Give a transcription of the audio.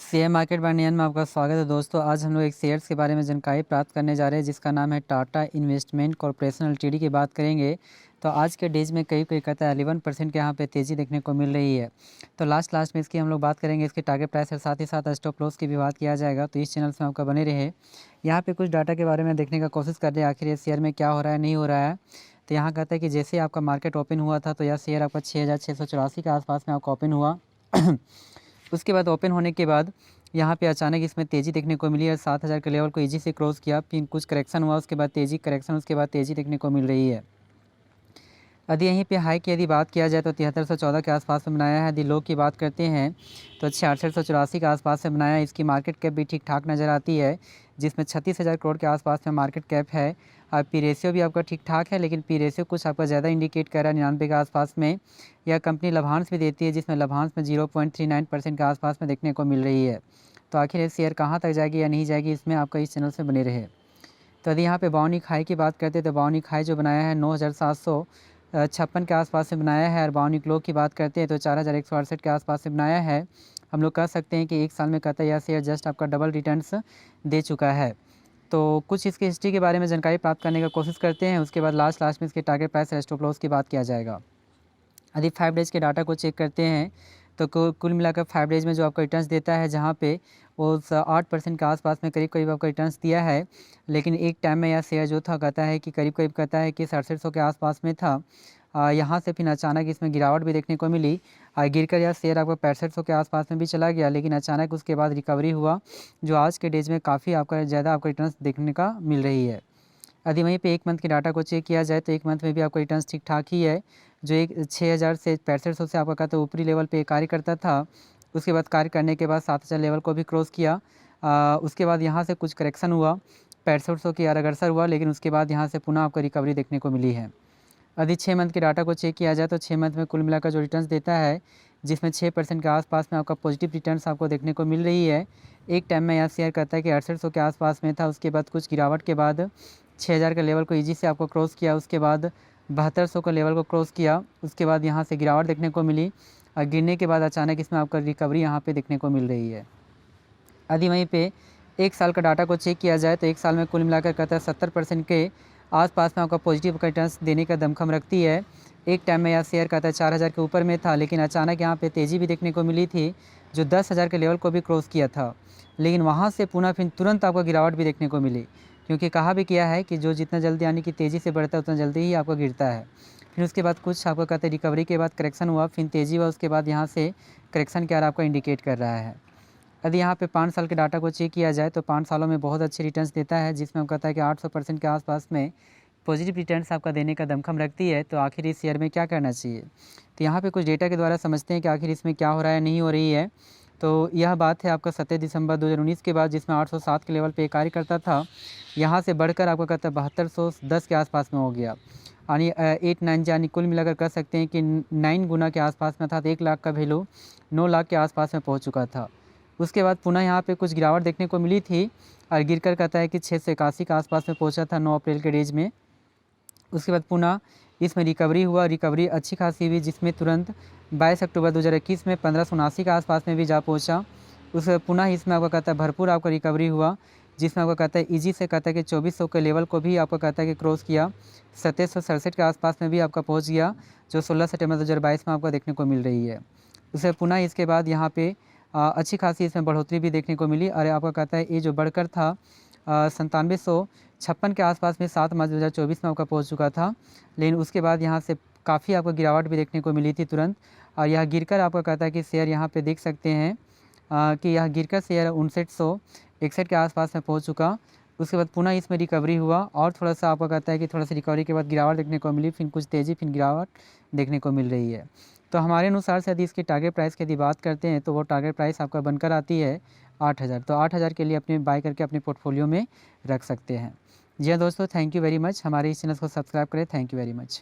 Share market bye में आपका स्वागत है दोस्तों। आज हम लोग एक शेयर्स के बारे में जानकारी प्राप्त करने जा रहे हैं जिसका नाम है टाटा इन्वेस्टमेंट कॉर्पोरेशन एलटीडी की बात करेंगे। तो आज के डेज में कई कोई कहता है 11% के यहाँ पे तेज़ी देखने को मिल रही है। तो लास्ट में इसकी हम लोग बात करेंगे, इसके टारगेट प्राइस और साथ ही साथ स्टॉप लॉस की भी बात किया जाएगा। तो इस चैनल से आपका बने रहे। यहाँ पे कुछ डाटा के बारे में देखने का कोशिश कर रहे हैं आखिर ये शेयर में क्या हो रहा है नहीं हो रहा है। तो यहाँ कहता है कि जैसे आपका मार्केट ओपन हुआ था तो यह शेयर आपका 6,684 के आसपास में आपका ओपन हुआ। उसके बाद ओपन होने के बाद यहाँ पे अचानक इसमें तेज़ी देखने को मिली और 7,000 के लेवल को इजी से क्रॉस किया, फिर कुछ करेक्शन हुआ, उसके बाद तेज़ी करेक्शन, उसके बाद तेज़ी देखने को मिल रही है। यदि यहीं पे हाई की यदि बात किया जाए तो 7314 के आसपास में बनाया है। यदि लो की बात करते हैं तो 6684 के आसपास से बनाया है। इसकी मार्केट कैप भी ठीक ठाक नज़र आती है जिसमें 36,000 करोड़ के आसपास में मार्केट कैप है। और पी रेशियो भी आपका ठीक ठाक है, लेकिन पी रेशियो कुछ आपका ज़्यादा इंडिकेट कर रहा है 99 के आसपास में। यह कंपनी लाभांश भी देती है जिसमें लाभांश में 0.39% के आसपास में देखने को मिल रही है। तो आखिर ये शेयर कहाँ तक जाएगी या नहीं जाएगी, इसमें आपका इस चैनल से बने रहे। तो यदि यहाँ पे बाउनिक हाई की बात करते हैं तो बाउनिक हाई जो बनाया है 9,756 के आसपास से बनाया है। और बाउनिक लो की बात करते हैं तो 4,168 के आसपास से बनाया है। हम लोग कह सकते हैं कि एक साल में कहता है यह शेयर जस्ट आपका डबल रिटर्न्स दे चुका है। तो कुछ इसकी हिस्ट्री के बारे में जानकारी प्राप्त करने का कोशिश करते हैं, उसके बाद लास्ट में इसके टारगेट प्राइस और स्टॉप लॉस की बात किया जाएगा। यदि 5 डेज़ के डाटा को चेक करते हैं तो कुल मिलाकर 5 डेज़ में जो आपका रिटर्न्स देता है, जहाँ पे वो 8% के आसपास में करीब आपका रिटर्न्स दिया है। लेकिन एक टाइम में यह शेयर जो था कहता है कि करीब कहता है कि 6700 के आसपास में था। यहाँ से फिर अचानक इसमें गिरावट भी देखने को मिली। गिरकर यह शेयर आपका 6500 के आसपास में भी चला गया, लेकिन अचानक उसके बाद रिकवरी हुआ, जो आज के डेज में काफ़ी आपका ज़्यादा आपका रिटर्न्स देखने का मिल रही है। यदि वहीं पे 1 मंथ के डाटा को चेक किया जाए तो 1 मंथ में भी आपका रिटर्न्स ठीक ठाक ही है, जो 6,000 से 6500 से आपका कहते ऊपरी लेवल पे कार्य करता था। उसके बाद कार्य करने के बाद 7,000 लेवल को भी क्रॉस किया। उसके बाद यहाँ से कुछ करेक्शन हुआ, 6500 की ओर अग्रसर हुआ, लेकिन उसके बाद यहाँ से पुनः आपको रिकवरी देखने को मिली है। यदि 6 मंथ के डाटा को चेक किया जाए तो 6 मंथ में कुल मिलाकर जो रिटर्न्स देता है, जिसमें 6% के आसपास में आपका पॉजिटिव रिटर्न्स आपको देखने को मिल रही है। एक टाइम में यह शेयर करता है कि 6800 के आसपास में था, उसके बाद कुछ गिरावट के बाद 6,000 के लेवल को ईजी से आपको क्रॉस किया, उसके बाद 7200 का लेवल को क्रॉस किया, उसके बाद यहाँ से गिरावट देखने को मिली और गिरने के बाद अचानक इसमें आपका रिकवरी यहाँ पे देखने को मिल रही है। यदि वहीं पे 1 साल का डाटा को चेक किया जाए तो 1 साल में कुल मिलाकर कहता है 70% के आसपास में आपका पॉजिटिव रिटर्न्स देने का दमखम रखती है। एक टाइम में यह शेयर कहता है 4,000 के ऊपर में था, लेकिन अचानक यहाँ पे तेज़ी भी देखने को मिली थी, जो 10,000 के लेवल को भी क्रॉस किया था। लेकिन वहाँ से पुनः फिर तुरंत आपको गिरावट भी देखने को मिली, क्योंकि कहा भी किया है कि जो जितना जल्दी यानी कि तेज़ी से बढ़ता है उतना जल्दी ही आपको गिरता है। फिर उसके बाद कुछ आपको कहते हैं रिकवरी के बाद करेक्शन हुआ, फिर तेज़ी हुआ, उसके बाद यहाँ से करेक्शन की ओर आपको इंडिकेट कर रहा है। यदि यहाँ पे 5 साल के डाटा को चेक किया जाए तो 5 सालों में बहुत अच्छे रिटर्न्स देता है, जिसमें हम कहता है कि 800% के आसपास में पॉजिटिव रिटर्न्स आपका देने का दमखम रखती है। तो आखिर इस शेयर में क्या करना चाहिए, तो यहाँ पे कुछ डेटा के द्वारा समझते हैं कि आखिर इसमें क्या हो रहा है नहीं हो रही है। तो यह बात है आपका 27 दिसंबर 2019 के बाद, जिसमें 807 के लेवल पे कार्य करता था, यहाँ से बढ़कर आपका कहता है 7210 के आसपास में हो गया, यानी 8-9 यानी कुल मिलाकर कह सकते हैं कि 9 गुना के आसपास में था। 1 लाख का वैल्यू 9 लाख के आसपास में पहुँच चुका था। उसके बाद पुनः यहाँ पे कुछ गिरावट देखने को मिली थी और गिरकर कहता है कि 681 के आसपास में पहुँचा था 9 अप्रैल के डेज में। उसके बाद पुनः इसमें रिकवरी हुआ, रिकवरी अच्छी खासी हुई, जिसमें तुरंत 22 अक्टूबर 2021 में 1579 के आसपास में भी जा पहुँचा। उसके पुनः इसमें आपका कहता है भरपूर आपका रिकवरी हुआ, जिसमें आपका कहता है ईजी से कहता है कि 2400 के लेवल को भी आपका कहता है कि क्रॉस किया, 2767 के आसपास में भी आपका पहुँच गया, जो 16 सितंबर 2022 में आपको देखने को मिल रही है। उससे पुनः इसके बाद यहाँ पे अच्छी खासी इसमें बढ़ोतरी भी देखने को मिली। और आपका कहता है ये जो बढ़कर था 9756 के आसपास में 7 मार्च 2024 में आपका पहुंच चुका था, लेकिन उसके बाद यहाँ से काफ़ी आपको गिरावट भी देखने को मिली थी तुरंत। और यह गिरकर आपका कहता है कि शेयर यहाँ पे देख सकते हैं कि यह गिरकर शेयर 5961 के आसपास में पहुँच चुका। उसके बाद पुनः इसमें रिकवरी हुआ और थोड़ा सा आपका कहता है कि थोड़ा सा रिकवरी के बाद गिरावट देखने को मिली, फिर कुछ तेज़ी, फिर गिरावट देखने को मिल रही है। तो हमारे अनुसार से यदि इसकी टारगेट प्राइस की यदि बात करते हैं तो वो टारगेट प्राइस आपका बनकर आती है 8,000। तो 8,000 के लिए अपने बाय करके अपने पोर्टफोलियो में रख सकते हैं। जी हाँ दोस्तों, थैंक यू वेरी मच। हमारे इस चैनल को सब्सक्राइब करें। Thank you very much.